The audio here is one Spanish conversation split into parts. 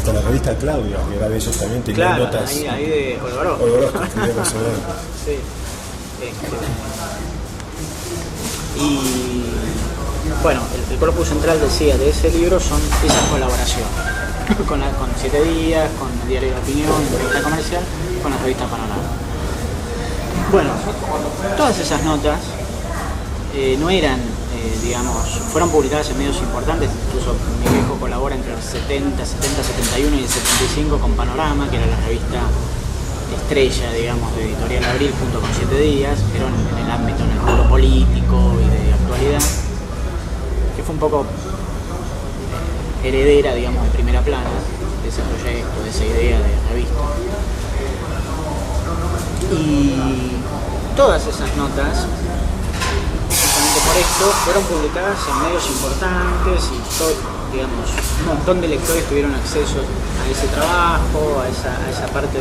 hasta la revista Claudia, que era de ellos también, tenía notas. Ahí de Olorozco. Olorozco, escribía con seudónimo. Sí. Y bueno, el corpus central, decía, de ese libro son esas colaboraciones con 7 días, con el Diario de Opinión, la revista Comercial, con la revista Panorama. Bueno, todas esas notas no eran, digamos, fueron publicadas en medios importantes. Incluso mi viejo colabora entre el 70, 71 y el 75 con Panorama, que era la revista estrella, digamos, de Editorial Abril, junto con 7 días, pero en el ámbito, en el rubro político y de actualidad, que fue un poco heredera, digamos, en primera plana de ese proyecto, de esa idea de revista. Y todas esas notas, justamente por esto, fueron publicadas en medios importantes y todo, digamos, un montón de lectores tuvieron acceso a ese trabajo, a esa parte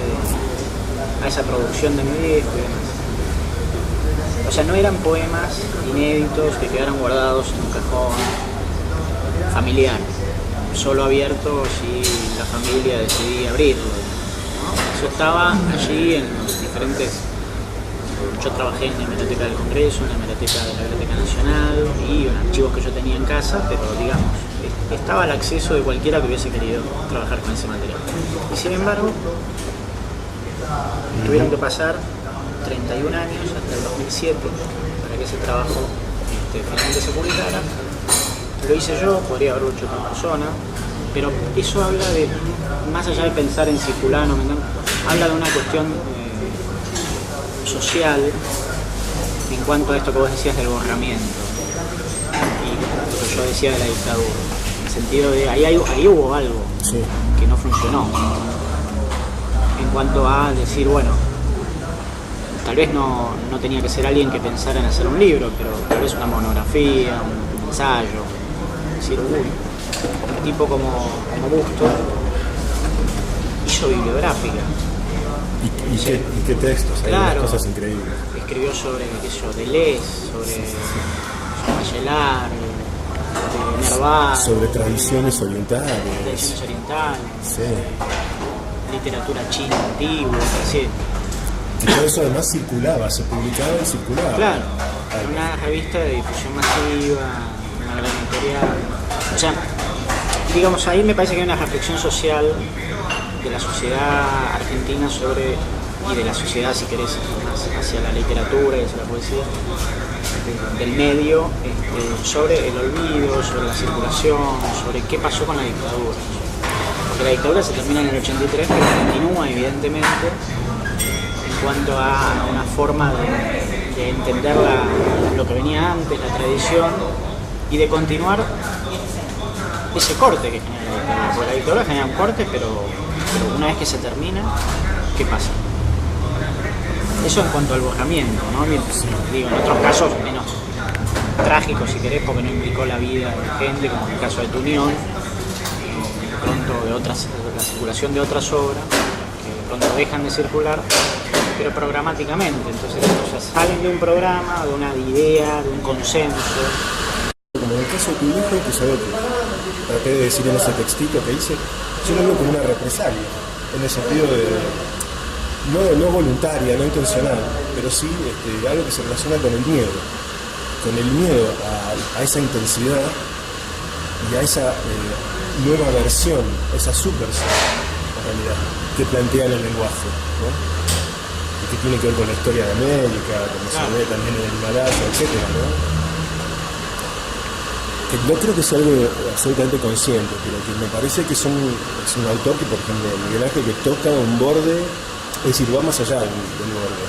a esa producción de mi viejo y demás. O sea, no eran poemas inéditos que quedaron guardados en un cajón familiar, solo abierto si la familia decidía abrirlo, ¿no? Eso estaba allí en los diferentes. Yo trabajé en la Hemeroteca del Congreso, en la Hemeroteca de la Biblioteca Nacional y en archivos que yo tenía en casa, pero digamos, estaba al acceso de cualquiera que hubiese querido trabajar con ese material. Y sin embargo, tuvieron que pasar 31 años hasta el 2007 para que ese trabajo finalmente se publicara. Lo hice yo, podría haberlo hecho otra persona, pero eso habla de, más allá de pensar en circular, no, habla de una cuestión social en cuanto a esto que vos decías del borramiento y lo que yo decía de la dictadura, en el sentido de ahí hubo algo que no funcionó. En cuanto a decir, bueno, tal vez no tenía que ser alguien que pensara en hacer un libro, pero tal vez una monografía, un ensayo, decir, un tipo como Busto hizo bibliográfica. ¿Y qué textos? Claro, cosas increíbles. Escribió sobre, qué sé yo, Deleuze, sobre Bachelard, de Nerval, sobre tradiciones orientales. Sí. Literatura china antigua, así. Y todo eso además circulaba, se publicaba y circulaba. Claro, una revista de difusión masiva, una gran editorial. O sea, digamos, ahí me parece que hay una reflexión social de la sociedad argentina sobre, y de la sociedad, si querés, más hacia la literatura y hacia la poesía, del medio, sobre el olvido, sobre la circulación, sobre qué pasó con la dictadura. Porque la dictadura se termina en el 83, pero continúa evidentemente en cuanto a una forma de entender lo que venía antes, la tradición, y de continuar ese corte que genera la dictadura. Porque la dictadura genera un corte, pero una vez que se termina, ¿qué pasa? Eso en cuanto al borramiento, ¿no? Digo, en otros casos menos trágicos, si querés, porque no implicó la vida de gente, como en el caso de Tu Unión, de pronto la circulación de otras obras, que de pronto dejan de circular, pero programáticamente. Entonces las cosas salen de un programa, de una idea, de un consenso. Como en el caso de tu hijo, que sabes que traté de decir en ese textito que hice, yo lo veo como una represalia, en el sentido de no voluntaria, no intencional, pero sí algo que se relaciona con el miedo a esa intensidad y a esa nueva versión, esa subversión, en realidad, que plantea en el lenguaje, ¿no? Y que tiene que ver con la historia de América, como se ve también en el Himalaya, etcétera, ¿no? Que no creo que sea algo absolutamente consciente, pero que me parece que es un autor que, por ejemplo, Miguel Ángel, que toca un borde, es decir, va más allá del borde.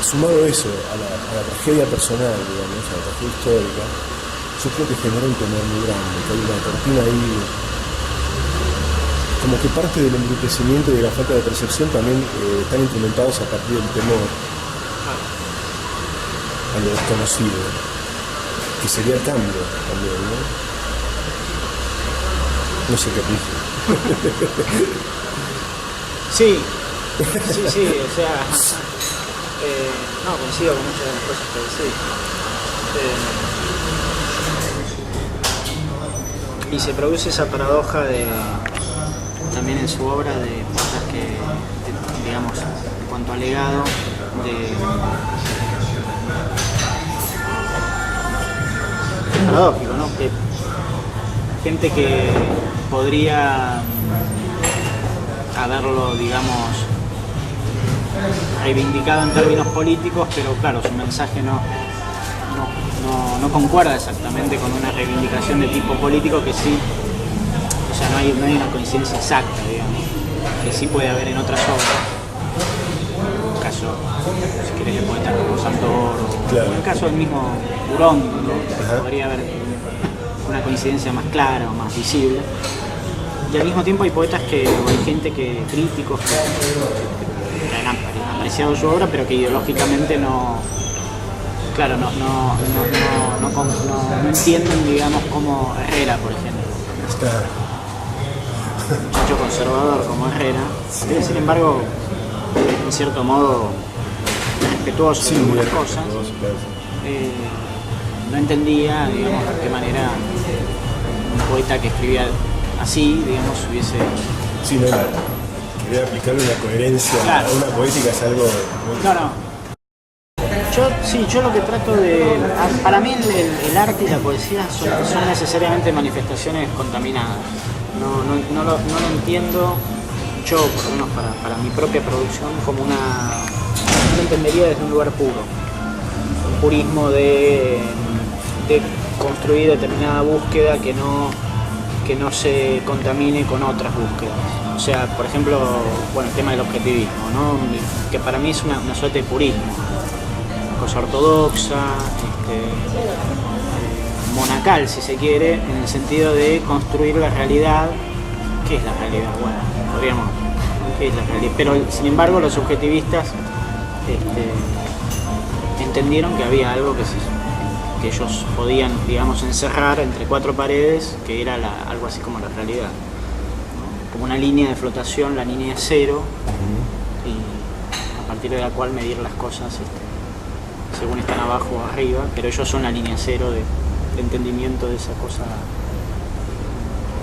Sumado eso a la tragedia personal, digamos, a la tragedia histórica, yo creo que genera un temor muy grande, que hay una cortina ahí, como que parte del embrutecimiento y de la falta de percepción también están implementados a partir del temor a lo desconocido, que sería el cambio también, ¿no? No sé qué pienso. Sí, o sea, no, coincido con muchas de las cosas que decís. Y se produce esa paradoja también en su obra de cosas digamos, en cuanto al legado, paradójico, ¿no? Que gente que podría haberlo, digamos, reivindicado en términos políticos, pero claro, su mensaje no concuerda exactamente con una reivindicación de tipo político, que sí, o sea, no hay una coincidencia exacta, digamos, que sí puede haber en otras obras. En el caso, si querés, de poetas como Santoro, claro, o en el caso del mismo Burón, ¿no? Podría haber una coincidencia más clara o más visible. Y al mismo tiempo hay poetas o hay gente críticos que han apreciado su obra, pero que ideológicamente no entienden, digamos, como Herrera, por ejemplo. Un muchacho conservador como Herrera, sí, que sin embargo, en cierto modo, respetuoso, sí, de algunas cosas, no entendía, digamos, de qué manera un poeta que escribía así, digamos, hubiese... Sí, no, quería aplicarle una coherencia, claro, a una poética es algo... No. Yo lo que trato de... Para mí el arte y la poesía son necesariamente manifestaciones contaminadas. No lo entiendo, yo por lo menos para mi propia producción, como no lo entendería desde un lugar puro. Un purismo de construir determinada búsqueda que no se contamine con otras búsquedas. O sea, por ejemplo, bueno, el tema del objetivismo, ¿no? Que para mí es una suerte de purismo. Cosa ortodoxa, monacal, si se quiere, en el sentido de construir la realidad. ¿Qué es la realidad? Bueno, podríamos... ¿Qué es la realidad? Pero, sin embargo, los subjetivistas entendieron que había algo que ellos podían, digamos, encerrar entre cuatro paredes, que era algo así como la realidad, ¿no? Como una línea de flotación, la línea cero, y a partir de la cual medir las cosas según están abajo o arriba, pero ellos son la línea cero de entendimiento de esa cosa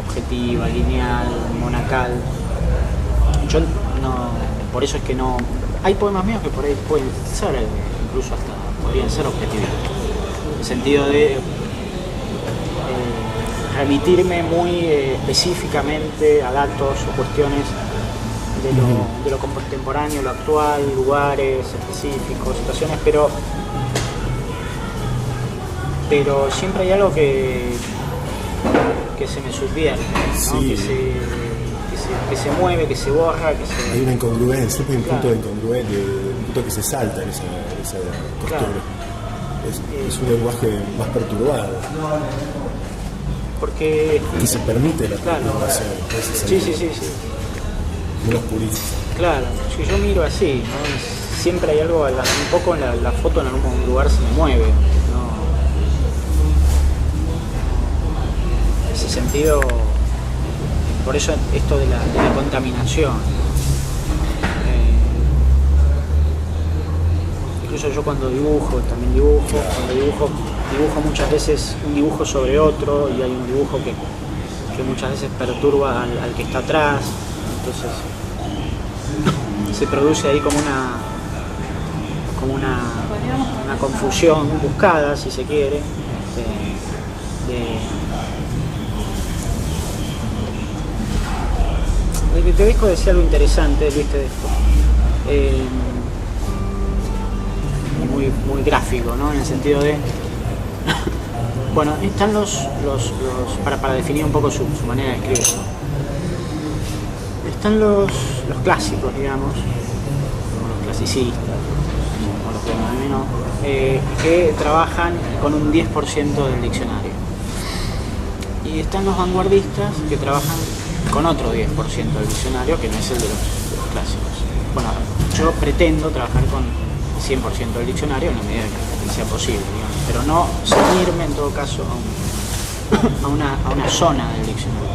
objetiva, lineal, monacal. Yo no, por eso es que no... Hay poemas míos que por ahí pueden ser, incluso hasta podrían ser objetivos, en el sentido de remitirme muy específicamente a datos o cuestiones de lo contemporáneo, lo actual, lugares específicos, situaciones, pero siempre hay algo que se me subvierte, ¿no? Sí. que se mueve, que se borra, Hay una incongruencia, siempre hay un punto de incongruencia, un punto que se salta en esa postura. Claro. Es un lenguaje más perturbado. Porque... Que se permite la perturbación. Sí. Menos purista. Claro, si yo miro así, ¿no? Siempre hay algo, un poco en la foto en algún lugar se me mueve, ¿no? En ese sentido, por eso esto de la contaminación. Incluso yo cuando dibujo, cuando dibujo muchas veces un dibujo sobre otro, y hay un dibujo que muchas veces perturba al que está atrás, entonces se produce ahí como una confusión buscada, si se quiere, te dejo decir algo interesante, viste, de esto, muy gráfico, ¿no? En el sentido de bueno, están para definir un poco su manera de escribir, ¿no? Están los clásicos, digamos, los clasicistas, o los que menos, que trabajan con un 10% del diccionario. Y están los vanguardistas que trabajan con otro 10% del diccionario, que no es el de los clásicos. Bueno, yo pretendo trabajar con el 100% del diccionario en la medida que sea posible, digamos, pero no ceñirme en todo caso a una zona del diccionario.